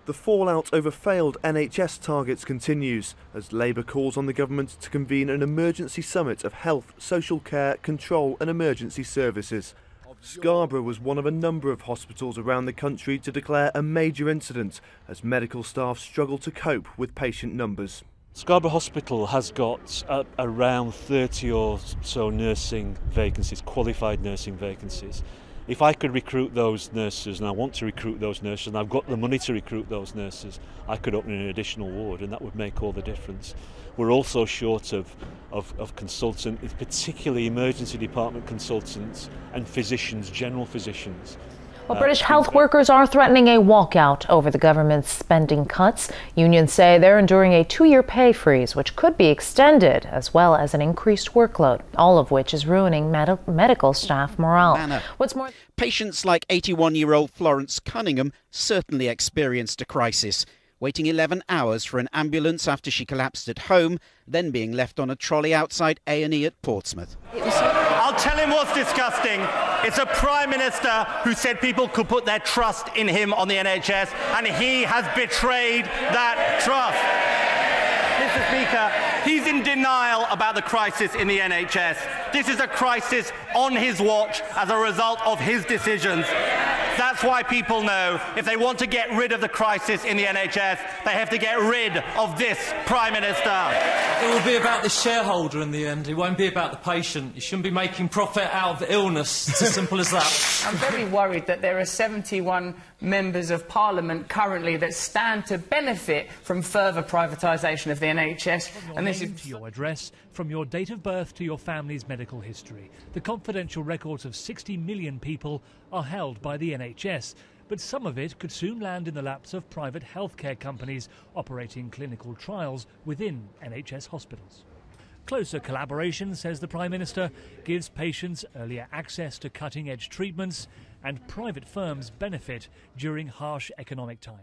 The fallout over failed NHS targets continues as Labour calls on the government to convene an emergency summit of health, social care, control and emergency services. Scarborough was one of a number of hospitals around the country to declare a major incident as medical staff struggle to cope with patient numbers. Scarborough Hospital has got around 30 or so nursing vacancies, qualified nursing vacancies. If I could recruit those nurses, and I want to recruit those nurses, and I've got the money to recruit those nurses, I could open an additional ward, and that would make all the difference. We're also short of consultants, particularly emergency department consultants and physicians, general physicians. Well, British health workers are threatening a walkout over the government's spending cuts. Unions say they're enduring a 2-year pay freeze, which could be extended, as well as an increased workload, all of which is ruining medical staff morale. What's more, patients like 81-year-old Florence Cunningham certainly experienced a crisis, waiting 11 hours for an ambulance after she collapsed at home, then being left on a trolley outside A&E at Portsmouth. I'll tell him what's disgusting. It's a Prime Minister who said people could put their trust in him on the NHS, and he has betrayed that trust. Mr. Speaker, he's in denial about the crisis in the NHS. This is a crisis on his watch as a result of his decisions. That's why people know if they want to get rid of the crisis in the NHS, they have to get rid of this Prime Minister. It will be about the shareholder in the end. It won't be about the patient. You shouldn't be making profit out of illness. It's as simple as that. I'm very worried that there are 71 members of Parliament currently that stand to benefit from further privatisation of the NHS. And this is to your address, from your date of birth to your family's medical history. The confidential records of 60 million people are held by the NHS, but some of it could soon land in the laps of private healthcare companies operating clinical trials within NHS hospitals. Closer collaboration, says the Prime Minister, gives patients earlier access to cutting-edge treatments, and private firms benefit during harsh economic times.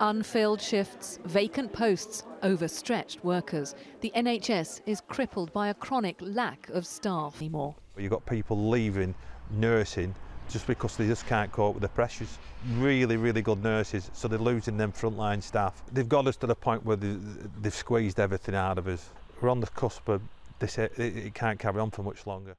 Unfilled shifts, vacant posts, overstretched workers. The NHS is crippled by a chronic lack of staff anymore. You've got people leaving nursing just because they just can't cope with the pressures. Really, really good nurses, so they're losing them frontline staff. They've got us to the point where they've squeezed everything out of us. We're on the cusp of this, it can't carry on for much longer.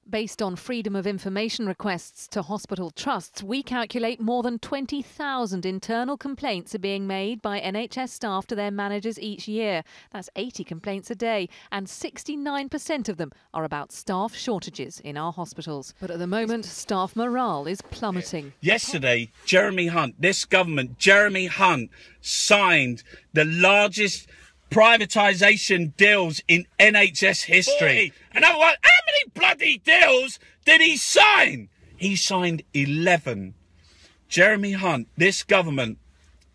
Based on freedom of information requests to hospital trusts, we calculate more than 20,000 internal complaints are being made by NHS staff to their managers each year. That's 80 complaints a day, and 69% of them are about staff shortages in our hospitals. But at the moment, staff morale is plummeting. Yesterday, Jeremy Hunt, this government, Jeremy Hunt, signed the largest privatisation deals in NHS history. And how many bloody deals did he sign? He signed 11. Jeremy Hunt, this government,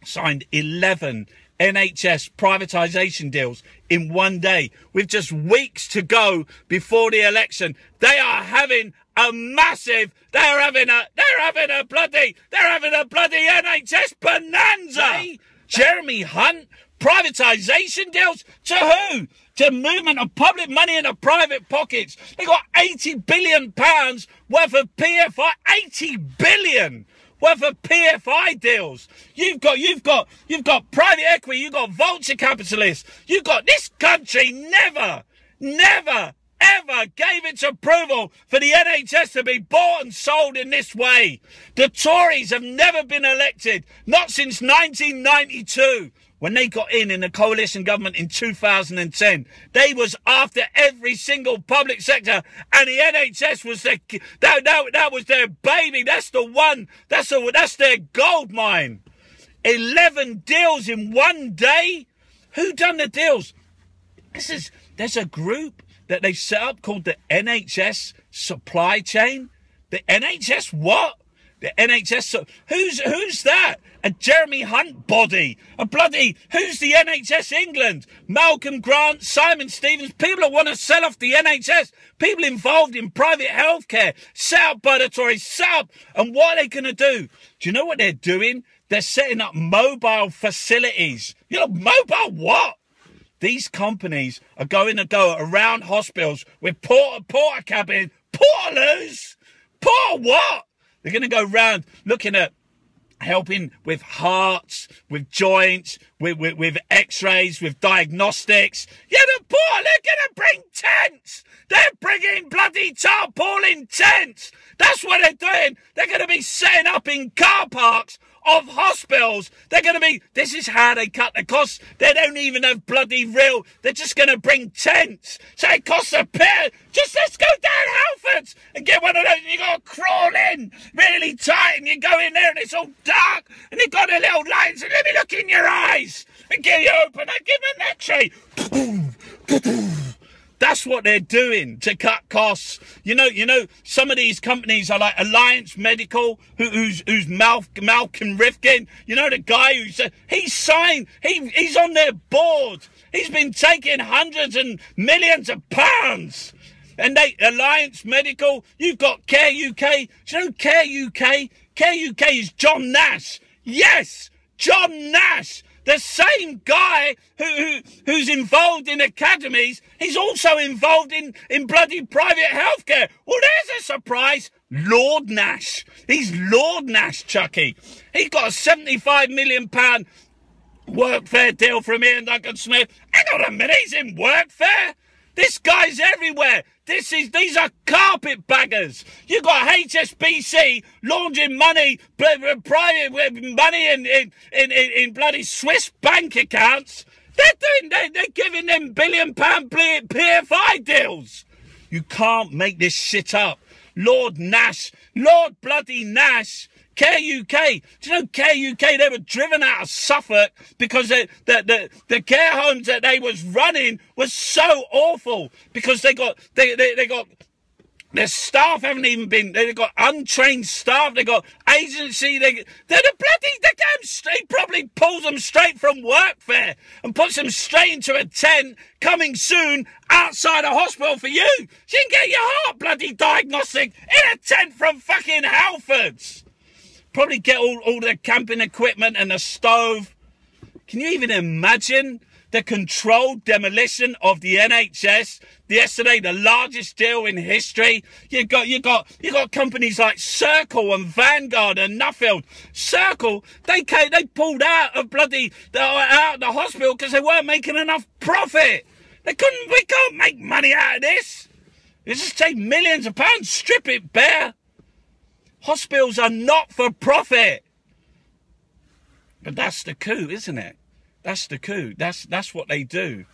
signed 11 NHS privatisation deals in one day, with just weeks to go before the election. They are having a massive, they're having a bloody NHS bonanza. Jeremy Hunt, privatisation deals to who? To movement of public money into private pockets. They got £80 billion worth of PFI, 80 billion worth of PFI deals. You've got private equity. You've got vulture capitalists. You've got this country never ever gave its approval for the NHS to be bought and sold in this way. The Tories have never been elected, not since 1992. When they got in the coalition government in 2010, they was after every single public sector, and the NHS was that was their baby. That's the one. That's their gold mine. 11 deals in one day. Who done the deals? There's a group that they set up called the NHS Supply Chain. The NHS what? The NHS. Who's that? A Jeremy Hunt body. Who's the NHS England? Malcolm Grant, Simon Stevens, people that want to sell off the NHS, people involved in private healthcare, set up by the Tories, and what are they going to do? Do you know what they're doing? They're setting up mobile facilities. You know, mobile what? These companies are going to go around hospitals with porta cabin, portaloos, what? They're going to go around looking at helping with hearts, with joints, with x-rays, with diagnostics. Yeah, they're going to bring tents. They're bringing bloody tarpaulin tents. That's what they're doing. They're going to be setting up in car parks of hospitals. They're going to be, this is how they cut the costs. They don't even have bloody real, they're just going to bring tents. So it costs a pair. Just let's go down Halfords and get one of those, and you got to crawl in really tight, and you go in there and it's all dark, and you've got a little light, so let me look in your eyes and get you open and give them an x-ray. That's what they're doing to cut costs. You know, some of these companies are like Alliance Medical, who's Malcolm Rifkin. You know, the guy who's he's on their board. He's been taking hundreds and millions of pounds. And Alliance Medical, you've got Care UK. Do you know Care UK? Care UK is John Nash. Yes, John Nash. The same guy who's involved in academies, he's also involved in bloody private healthcare. Well, there's a surprise. Lord Nash. He's Lord Nash, Chucky. He's got a £75 million workfare deal from Ian Duncan Smith. Hang on a minute, he's in workfare? This guy's everywhere. These are carpetbaggers. You got HSBC laundering money, private money in bloody Swiss bank accounts. They're giving them £1 billion PFI deals. You can't make this shit up. Lord Nash, Lord bloody Nash. Care UK. Do you know Care UK? They were driven out of Suffolk because the care homes that they was running was so awful because they got their staff haven't even been. They got untrained staff. They got agency. He probably pulls them straight from workfare and puts them straight into a tent coming soon outside a hospital for you. So you can get your heart bloody diagnostic in a tent from fucking Halfords. Probably get all the camping equipment and the stove. Can you even imagine the controlled demolition of the NHS? Yesterday, the largest deal in history. You got companies like Circle and Vanguard and Nuffield. Circle, they pulled out of the hospital because they weren't making enough profit. We can't make money out of this. You just take millions of pounds, strip it bare. Hospitals are not for profit. But that's the coup, isn't it? That's the coup. That's what they do.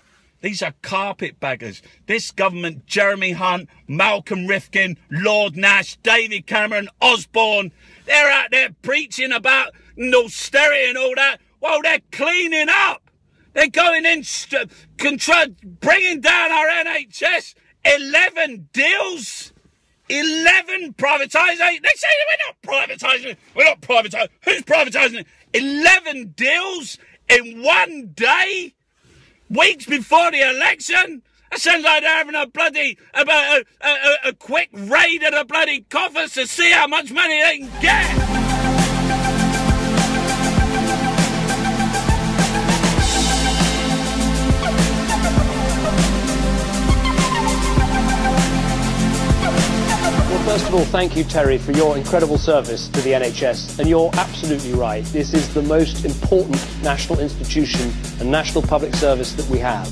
These are carpetbaggers. This government, Jeremy Hunt, Malcolm Rifkin, Lord Nash, David Cameron, Osborne, they're out there preaching about austerity and all that. Well, they're cleaning up. They're going in, bringing down our NHS. 11 deals. 11 privatising. They say we're not privatising. We're not privatising. Who's privatising? 11 deals in one day, weeks before the election. That sounds like they're having a quick raid at the bloody coffers to see how much money they can get. First of all, thank you, Terry, for your incredible service to the NHS. And you're absolutely right. This is the most important national institution and national public service that we have.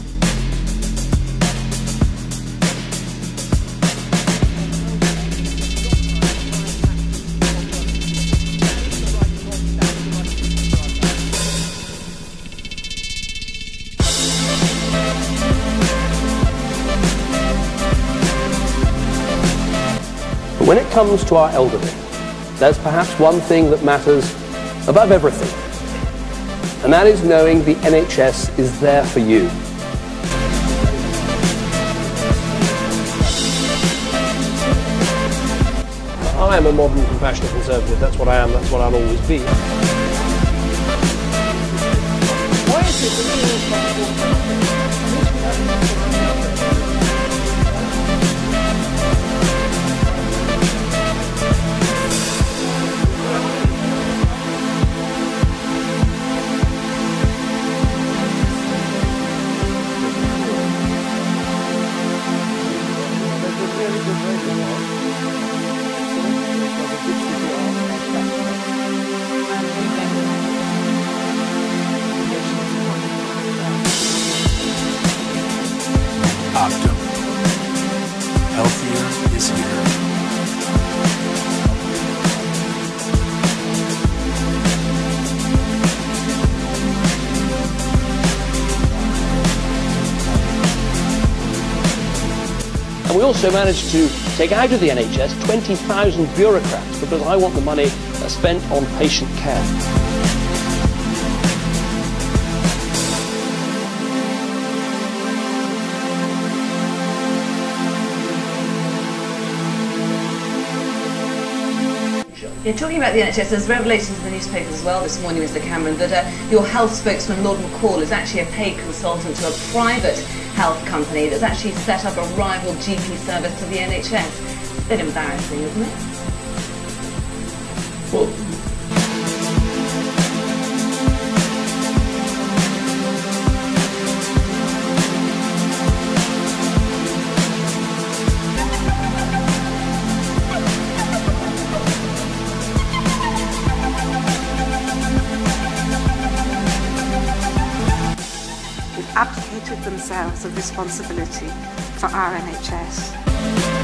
When it comes to our elderly, there's perhaps one thing that matters above everything, and that is knowing the NHS is there for you. I am a modern, compassionate Conservative. That's what I am, that's what I'll always be. Why is it that Privatising. And we also managed to take out of the NHS 20,000 bureaucrats because I want the money spent on patient care. Yeah, talking about the NHS, there's revelations in the newspapers as well this morning, Mr Cameron, that your health spokesman, Lord McCall, is actually a paid consultant to a private health company that's actually set up a rival GP service to the NHS. It's a bit embarrassing, isn't it? Well, abdicated themselves of responsibility for our NHS.